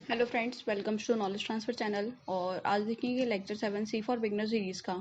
Hello friends, welcome to knowledge transfer channel. और आज देखेंगे lecture 7 C for beginner series का।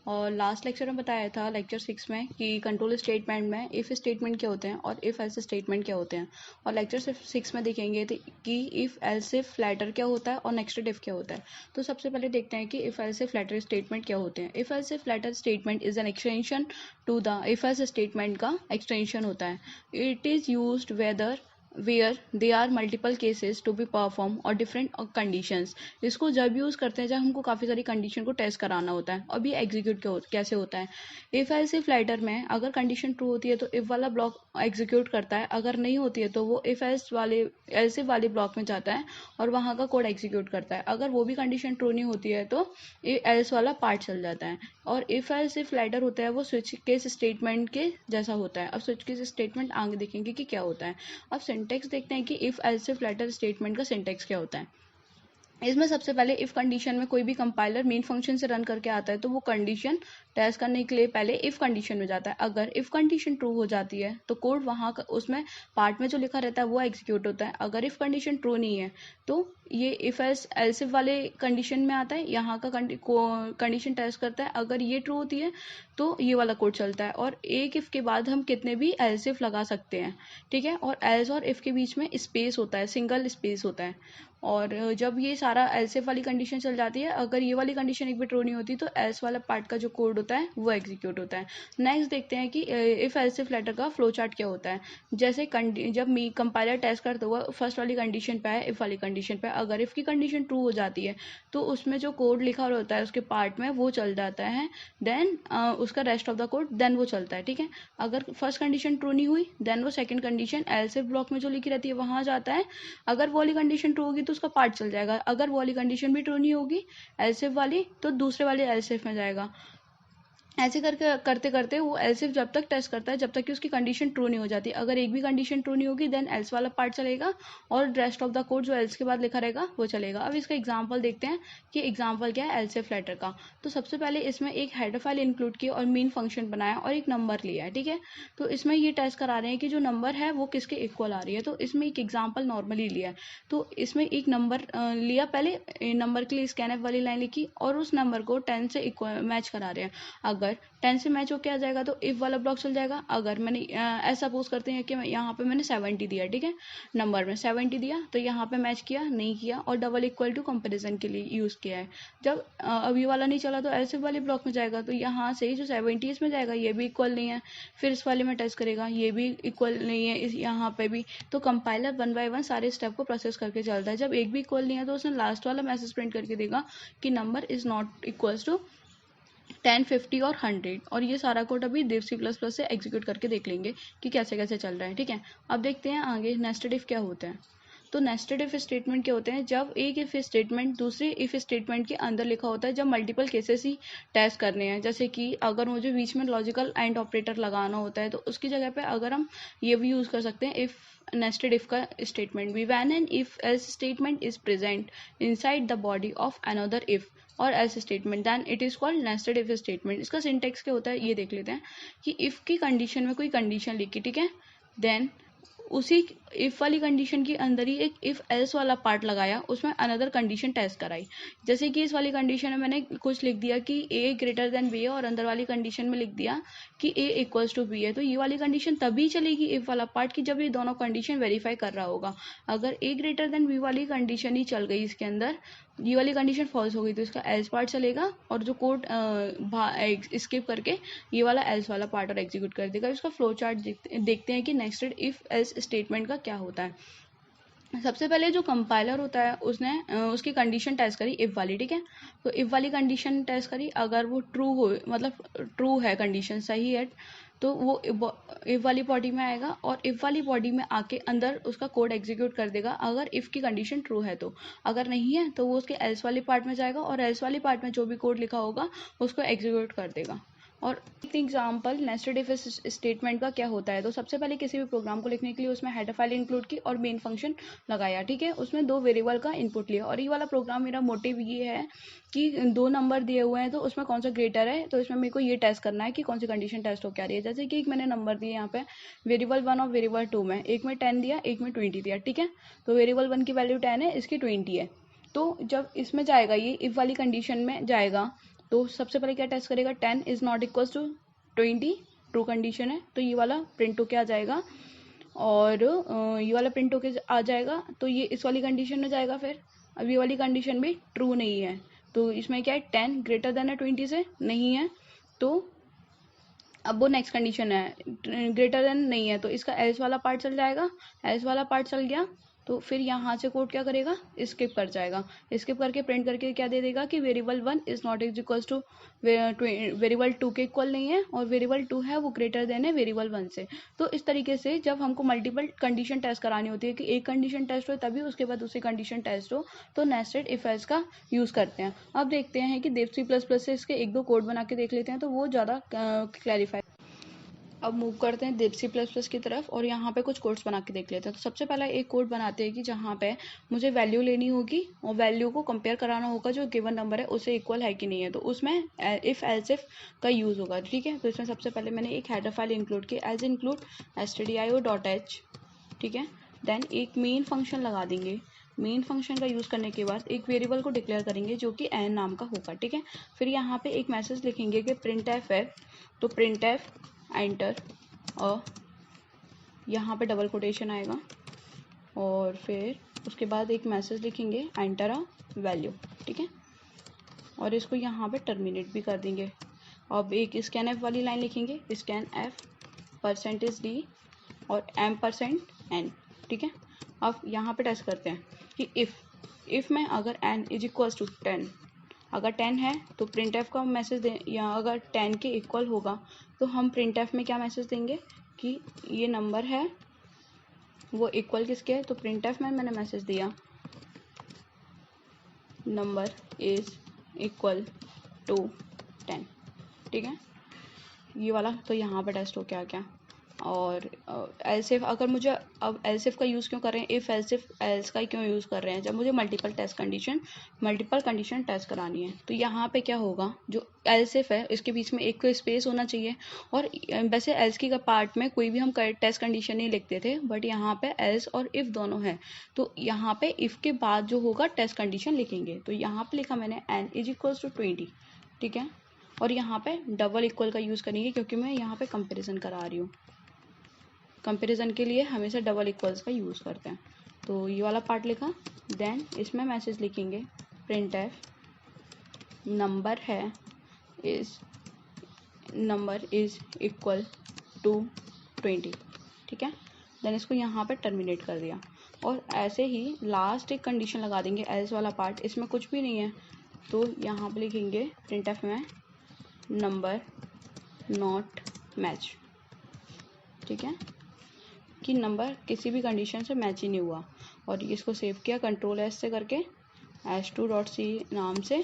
और लास्ट लेक्चर में बताया था लेक्चर 6 में कि कंट्रोल स्टेटमेंट में इफ़ स्टेटमेंट क्या होते हैं और इफ़ एल्स स्टेटमेंट क्या होते हैं। और लेक्चर 6 में देखेंगे कि इफ़ एल्स इफ लेटर क्या होता है और नेक्स्टेड इफ क्या होता है। तो सबसे पहले देखते हैं कि if else if ladder statement क्या होते हैं। If else if ladder statement is an extension to the if else statement का एक्सटेंशन होता है। It is used whether where there are multiple cases to be performed और different conditions। इसको जब use करते हैं जब हमको काफी सारी कंडीशन को टेस्ट कराना होता है। अभी एग्जीक्यूट कैसे होता है, इफ एल्स इफ लेटर में अगर कंडीशन ट्रू होती है तो इफ वाला ब्लॉक एग्जीक्यूट करता है, अगर नहीं होती है तो वो इफ एल्स इफ वाले ब्लॉक में जाता है और वहां का कोड एग्जीक्यूट करता है। अगर वो भी कंडीशन ट्रू नहीं होती है तो एल्स वाला पार्ट चल जाता है। और इफ एल्स इफ लेटर होता है वो स्विच केस स्टेटमेंट के जैसा होता है। अब स्विच केस स्टेटमेंट आगे देखेंगे कि क्या होता है। अब सिंटेक्स देखते हैं कि if else if ladder statement का सिंटेक्स क्या होता है। इसमें सबसे पहले इफ कंडीशन में कोई भी कंपाइलर मेन फंक्शन से रन करके आता है तो वो कंडीशन टेस्ट करने के लिए पहले इफ कंडीशन में जाता है। अगर इफ कंडीशन ट्रू हो जाती है तो कोड वहां का उसमें पार्ट में जो लिखा रहता है वो एग्जीक्यूट होता है। अगर इफ कंडीशन ट्रू नहीं है तो ये इफ एल्स इफ वाले कंडीशन में आता है, यहाँ का कंडीशन टेस्ट करता है। अगर ये ट्रू होती है तो ये वाला कोड चलता है। और एक इफ के बाद हम कितने भी एल्स इफ लगा सकते हैं, ठीक है। और एल्स और इफ के बीच में स्पेस होता है, सिंगल स्पेस होता है। और जब ये सारा एल्स इफ वाली कंडीशन चल जाती है, अगर ये वाली कंडीशन एक भी ट्रू नहीं होती तो एल्स वाला पार्ट का जो कोड होता है वो एग्जीक्यूट होता है। नेक्स्ट देखते हैं कि इफ एल्स इफ लेटर का फ्लो चार्ट क्या होता है। जैसे जब मी कंपाइलर टेस्ट करता हुआ फर्स्ट वाली कंडीशन पे है, इफ वाली कंडीशन पे, अगर इफ की कंडीशन ट्रू हो जाती है तो उसमें जो कोड लिखा होता है उसके पार्ट में वो चल जाता है। देन उसका rest of the code then वो चलता है, ठीक है। अगर फर्स्ट कंडीशन ट्रू नहीं हुई देन वो second condition else if block में जो लिखी रहती है वहां जाता है। अगर वो वाली कंडीशन ट्रू होगी तो उसका पार्ट चल जाएगा। अगर वो वाली कंडीशन भी ट्रू नहीं होगी एल्स इफ वाली तो दूसरे वाले एल्स इफ में जाएगा। ऐसे करके करते करते वो एल्स इफ जब तक टेस्ट करता है जब तक कि उसकी कंडीशन ट्रू नहीं हो जाती। अगर एक भी कंडीशन ट्रू नहीं होगी देन एल्स वाला पार्ट चलेगा और रेस्ट ऑफ द कोड जो एल्स के बाद लिखा रहेगा वो चलेगा। अब इसका एग्जांपल देखते हैं कि एग्जांपल क्या है एल्स इफ लेटर का। तो सबसे पहले इसमें एक हेडर फाइल इंक्लूड की और मेन फंक्शन बनाया और एक नंबर लिया है, ठीक है। तो इसमें ये टेस्ट करा रहे हैं कि जो नंबर है वो किसके इक्वल आ रही है। तो इसमें एक एग्जाम्पल नॉर्मली लिया है। तो इसमें एक नंबर लिया, पहले नंबर के लिए स्कैनफ वाली लाइन लिखी और उस नंबर को 10 से मैच करा रहे हैं। अगर 10 से मैच होके आ जाएगा तो इफ वाला ब्लॉक चल जाएगा। अगर मैंने ऐसा सपोज करते हैं कि यहाँ पे मैंने 70 दिया, ठीक है, नंबर में 70 दिया तो यहाँ पे मैच किया नहीं किया और डबल इक्वल टू कंपेरिजन के लिए यूज किया है। जब अब ये वाला नहीं चला तो एल्स इफ वाले ब्लॉक में जाएगा तो यहाँ से जो 70 इसमें जाएगा ये भी इक्वल नहीं है। फिर इस वाले में टेस्ट करेगा ये भी इक्वल नहीं है, इस यहाँ पे भी। तो कंपाइलर 1 बाय 1 सारे स्टेप को प्रोसेस करके चलता है। जब एक भी इक्वल नहीं है तो उसने लास्ट वाला मैसेज प्रिंट करके देगा कि number is not equals to 10, 50 और 100। और ये सारा कोड अभी देव C++ से एग्जीक्यूट करके देख लेंगे कि कैसे कैसे चल रहा है, ठीक है। अब देखते हैं आगे नेस्टेड इफ क्या होता है। तो नेस्टेड इफ स्टेटमेंट क्या होते हैं, जब एक इफ स्टेटमेंट दूसरे इफ स्टेटमेंट के अंदर लिखा होता है, जब मल्टीपल केसेस ही टेस्ट करने हैं। जैसे कि अगर मुझे बीच में लॉजिकल एंड ऑपरेटर लगाना होता है तो उसकी जगह पे अगर हम ये भी यूज कर सकते हैं इफ नेस्टेड इफ का स्टेटमेंट भी। When an if else statement is present inside the body of another if और else statement then it is called nested if statement. इसका सिंटेक्स क्या होता है ये देख लेते हैं कि इफ की कंडीशन में कोई कंडीशन लिखी, ठीक है, देन उसी इफ वाली कंडीशन के अंदर ही एक इफ एल्स वाला पार्ट लगाया, उसमें अनदर कंडीशन टेस्ट कराई। जैसे कि इस वाली कंडीशन में मैंने कुछ लिख दिया कि ए ग्रेटर देन बी है और अंदर वाली कंडीशन में लिख दिया कि ए इक्वल्स टू बी है। तो ये वाली कंडीशन तभी चलेगी इफ वाला पार्ट की जब ये दोनों कंडीशन वेरीफाई कर रहा होगा। अगर ए ग्रेटर देन बी वाली कंडीशन ही चल गई इसके अंदर, ये वाली कंडीशन फॉल्स हो गई तो इसका एल्स पार्ट चलेगा और जो कोड स्किप करके ये वाला एल्स वाला पार्ट और एग्जीक्यूट कर देगा। इसका फ्लो चार्ट देखते हैं कि नेस्टेड इफ एल्स स्टेटमेंट का क्या होता है। सबसे पहले जो कंपाइलर होता है उसने उसकी कंडीशन टेस्ट करी इफ वाली, ठीक है। तो इफ वाली कंडीशन टेस्ट करी, अगर वो ट्रू हो मतलब ट्रू है, कंडीशन सही है, तो वो इफ वाली बॉडी में आएगा और इफ वाली बॉडी में आके अंदर उसका कोड एग्जीक्यूट कर देगा अगर इफ की कंडीशन ट्रू है तो। अगर नहीं है तो वो उसके एल्स वाली पार्ट में जाएगा और एल्स वाली पार्ट में जो भी कोड लिखा होगा उसको एग्जीक्यूट कर देगा। और एक एग्जांपल नेस्टेड इफ स्टेटमेंट का क्या होता है। तो सबसे पहले किसी भी प्रोग्राम को लिखने के लिए उसमें हेडर फाइल इंक्लूड की और मेन फंक्शन लगाया, ठीक है। उसमें 2 वेरिएबल का इनपुट लिया और ये वाला प्रोग्राम मेरा मोटिव ये है कि 2 नंबर दिए हुए हैं तो उसमें कौन सा ग्रेटर है, तो इसमें मेरे को ये टेस्ट करना है कि कौन सी कंडीशन टेस्ट हो क्या रही है। जैसे कि एक मैंने नंबर दिए यहाँ पे वेरिएबल 1 और वेरिएबल 2 में, एक में 10 दिया, एक में 20 दिया, ठीक है। तो वेरिएबल 1 की वैल्यू 10 है, इसकी 20 है। तो जब इसमें जाएगा ये इफ वाली कंडीशन में जाएगा तो सबसे पहले क्या टेस्ट करेगा, 10 is not equal to 20, true condition है तो ये वाला प्रिंट होके आ जाएगा। और ये वाला प्रिंट होके आ जाएगा तो ये इस वाली कंडीशन में जाएगा। फिर अब ये वाली कंडीशन भी ट्रू नहीं है तो इसमें क्या है, 10 ग्रेटर देन है 20 से, नहीं है। तो अब वो नेक्स्ट कंडीशन है, ग्रेटर देन नहीं है तो इसका एल्स वाला पार्ट चल जाएगा। एल्स वाला पार्ट चल गया तो फिर यहाँ से कोड क्या करेगा, स्किप कर जाएगा। स्किप करके प्रिंट करके क्या दे देगा कि variable 1 is not equal two variable 2 के इक्वल नहीं है और वेरिएबल 2 है वो ग्रेटर देन है वेरिएबल 1 से। तो इस तरीके से जब हमको मल्टीपल कंडीशन टेस्ट करानी होती है कि एक कंडीशन टेस्ट हो तभी उसके बाद दूसरी कंडीशन टेस्ट हो, तो नेस्टेड इफ एल्स का यूज़ करते हैं। अब देखते हैं कि देव C++ से इसके 1-2 कोड बना के देख लेते हैं तो वो ज़्यादा क्लैरिफाई। अब मूव करते हैं देव C++ की तरफ और यहाँ पे कुछ कोड्स बना के देख लेते हैं। तो सबसे पहला एक कोड बनाते हैं कि जहाँ पे मुझे वैल्यू लेनी होगी और वैल्यू को कंपेयर कराना होगा जो गिवन नंबर है उसे इक्वल है कि नहीं है। तो उसमें इफ एल्स इफ का यूज़ होगा, ठीक है। तो इसमें सबसे पहले मैंने एक हेडर फाइल इंक्लूड की एज इंक्लूड stdio.h, ठीक है। देन एक मेन फंक्शन लगा देंगे। मेन फंक्शन का यूज़ करने के बाद एक वेरिएबल को डिक्लेयर करेंगे जो कि n नाम का होगा, ठीक है। फिर यहाँ पे एक मैसेज लिखेंगे कि printf है, तो printf एंटर और यहाँ पे डबल कोटेशन आएगा और फिर उसके बाद एक मैसेज लिखेंगे एंटर अ वैल्यू, ठीक है। और इसको यहाँ पे टर्मिनेट भी कर देंगे। अब एक scanf वाली लाइन लिखेंगे, scanf %d और m%n, ठीक है। अब यहाँ पे टेस्ट करते हैं कि इफ़ में अगर n इज इक्वल टू 10, अगर 10 है तो printf का मैसेज दें, या अगर 10 के इक्वल होगा तो हम printf में क्या मैसेज देंगे कि ये नंबर है वो इक्वल किसके है। तो printf में मैंने मैसेज दिया नंबर इज इक्वल टू 10, ठीक है, ये वाला। तो यहाँ पे टेस्ट हो क्या क्या। और एल्स इफ, अगर मुझे अब एल्स इफ का यूज़ क्यों कर रहे हैं, इफ़ एल्स इफ एल्स का क्यों यूज़ कर रहे हैं, जब मुझे मल्टीपल कंडीशन टेस्ट करानी है। तो यहाँ पे क्या होगा, जो एल्स इफ है इसके बीच में एक स्पेस होना चाहिए। और वैसे एल्स की का पार्ट में कोई भी हम टेस्ट कंडीशन नहीं लिखते थे, बट यहाँ पे एल्स और इफ़ दोनों है तो यहाँ पे इफ़ के बाद जो होगा टेस्ट कंडीशन लिखेंगे। तो यहाँ पे लिखा मैंने n इज इक्वल टू 20, ठीक है। और यहाँ पे डबल इक्वल का यूज़ करेंगे क्योंकि मैं यहाँ पे कंपेरिजन करा रही हूँ। कंपैरिजन के लिए हमेशा डबल इक्वल्स का यूज़ करते हैं। तो ये वाला पार्ट लिखा, देन इसमें मैसेज लिखेंगे printf number is equal to 20, ठीक है। देन इसको यहाँ पे टर्मिनेट कर दिया और ऐसे ही लास्ट एक कंडीशन लगा देंगे एल्स वाला पार्ट, इसमें कुछ भी नहीं है तो यहाँ पे लिखेंगे printf में नंबर नॉट मैच, ठीक है, कि नंबर किसी भी कंडीशन से मैच ही नहीं हुआ। और इसको सेव किया Ctrl+S से करके h2.c नाम से,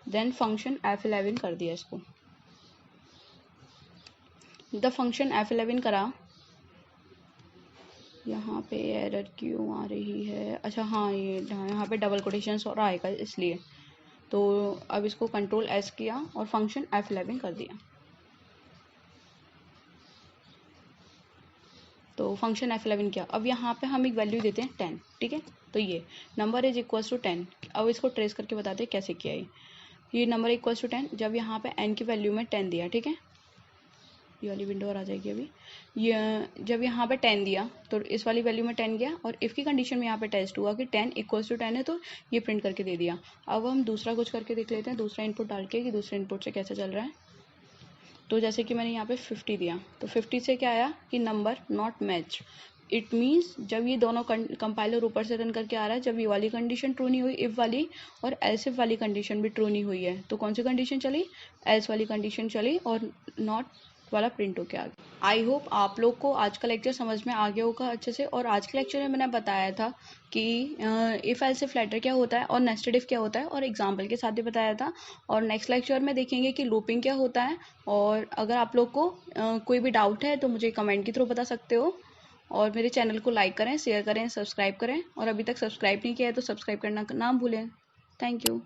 देन फंक्शन f11 कर दिया इसको। द फंक्शन f11 करा, यहाँ पे एरर क्यों आ रही है, अच्छा हाँ ये यहाँ पे डबल कोटेशन और आएगा इसलिए। तो अब इसको Ctrl+S किया और फंक्शन f11 कर दिया। तो फंक्शन f11 किया। अब यहाँ पे हम एक वैल्यू देते हैं 10, ठीक है। तो ये नंबर इज इक्वल टू 10। अब इसको ट्रेस करके बताते हैं कैसे किया ये नंबर इक्वल टू 10 जब यहाँ पे n की वैल्यू में 10 दिया, ठीक है। ये वाली विंडो और आ जाएगी अभी। ये जब यहाँ पे 10 दिया तो इस वाली वैल्यू में 10 गया और इफ़ की कंडीशन में यहाँ पे टेस्ट हुआ कि 10 इक्वल टू 10 है तो ये प्रिंट करके दे दिया। अब हम दूसरा कुछ करके देख लेते हैं, दूसरा इनपुट डाल के कि दूसरे इनपुट से कैसे चल रहा है। तो जैसे कि मैंने यहाँ पे 50 दिया तो 50 से क्या आया कि number not match. It means जब ये दोनों कंपाइलर ऊपर से रन करके आ रहा है, जब ये वाली कंडीशन ट्रू नहीं हुई इफ़ वाली और एल्स इफ वाली कंडीशन भी ट्रू नहीं हुई है, तो कौन सी कंडीशन चली, एल्स वाली कंडीशन चली और नॉट वाला प्रिंट होके आ गया। आई होप आप लोग को आज का लेक्चर समझ में आ गया होगा अच्छे से। और आज के लेक्चर में मैंने बताया था कि इफ एल्स इफ लेटर क्या होता है और नेस्टेड इफ क्या होता है, और एग्जाम्पल के साथ भी बताया था। और नेक्स्ट लेक्चर में देखेंगे कि लूपिंग क्या होता है। और अगर आप लोग को कोई भी डाउट है तो मुझे कमेंट के थ्रू बता सकते हो। और मेरे चैनल को लाइक करें, शेयर करें, सब्सक्राइब करें। और अभी तक सब्सक्राइब नहीं किया है तो सब्सक्राइब करना ना भूलें। Thank you.